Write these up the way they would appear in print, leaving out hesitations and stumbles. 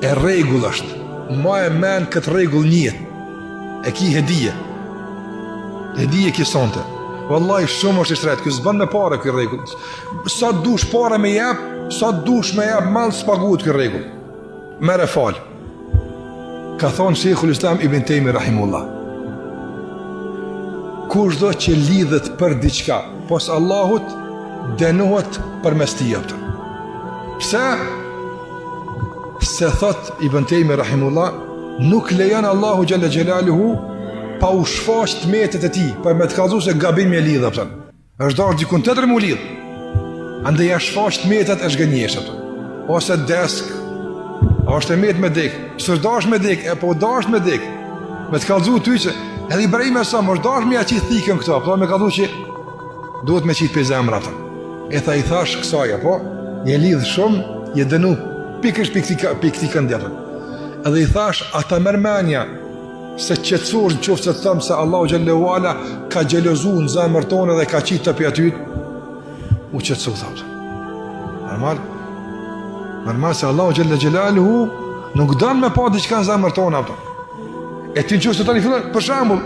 e rregull është. Ma e men këtë rregull një. E ki hedije. Hedije ki sonte. Wallahi shumë është i shtret, ky s'bën me parë ky rregull. Sa dush parë me jep, sa dush me jep mall s'paguhet ky rregull. Merë fal. Ka thonë Sheikhul Islam Ibn Taymi rahimullah. Kushdo që lidhet për diçka pos Allahut dënohet përmes tij. Pse? Se thot Ibn Taymi rahimullah, nuk lejon Allahu xhalla xhelaluhu pa u shfaq tmetet e tij, pa më të kallëzuar se gabim e lidh apo. Është dorë dikun tjetër më lidh. Andaj ja shfaq tmetet e zgënjesh apo. Ose desk, është emet me dek, s'dash me dek, po dash me dek. Me të kallëzuar ty që edhe Ibrahim e sa mos dash me aqit thikën këto, po me kallëzuar që duhet me qit pe zemra atë. E tha i thash kësaj apo, je lidh shumë, je dënu pikësh pikë këndjetën. Edhe i thash, ata mërmenja se qetësor në qoftë se të thëmë se Allahu Gjallahu Ala ka gjelozu në zemër tonë dhe ka qitë të pjatyt, u qetësu, thapë. Normal se Allahu Gjallahu nuk dënë me pa diqka në zemër tonë, apëta. E ti në qoftë se tani fillon, për shambull,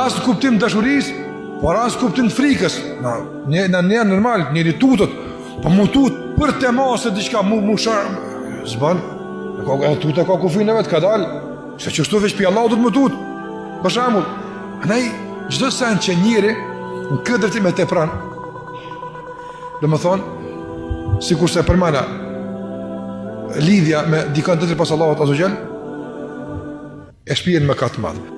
asë kuptim dashurisë, por asë kuptim të frikës. Në njerë normal, njëri tutët, pa mu tut për të masë diqka mu sharë, zbanë, e tut e ka kufin e vetë, ka dalë, se që shtu veç pi Allah du të më tut. Për shambull, nej, gjdo sen që njëri në këtë drejtim e te pranë, dhe më thonë, si kurse përmana, lidhja me dikant të të pas Allahot Azogjel, e shpijen me katë madhë.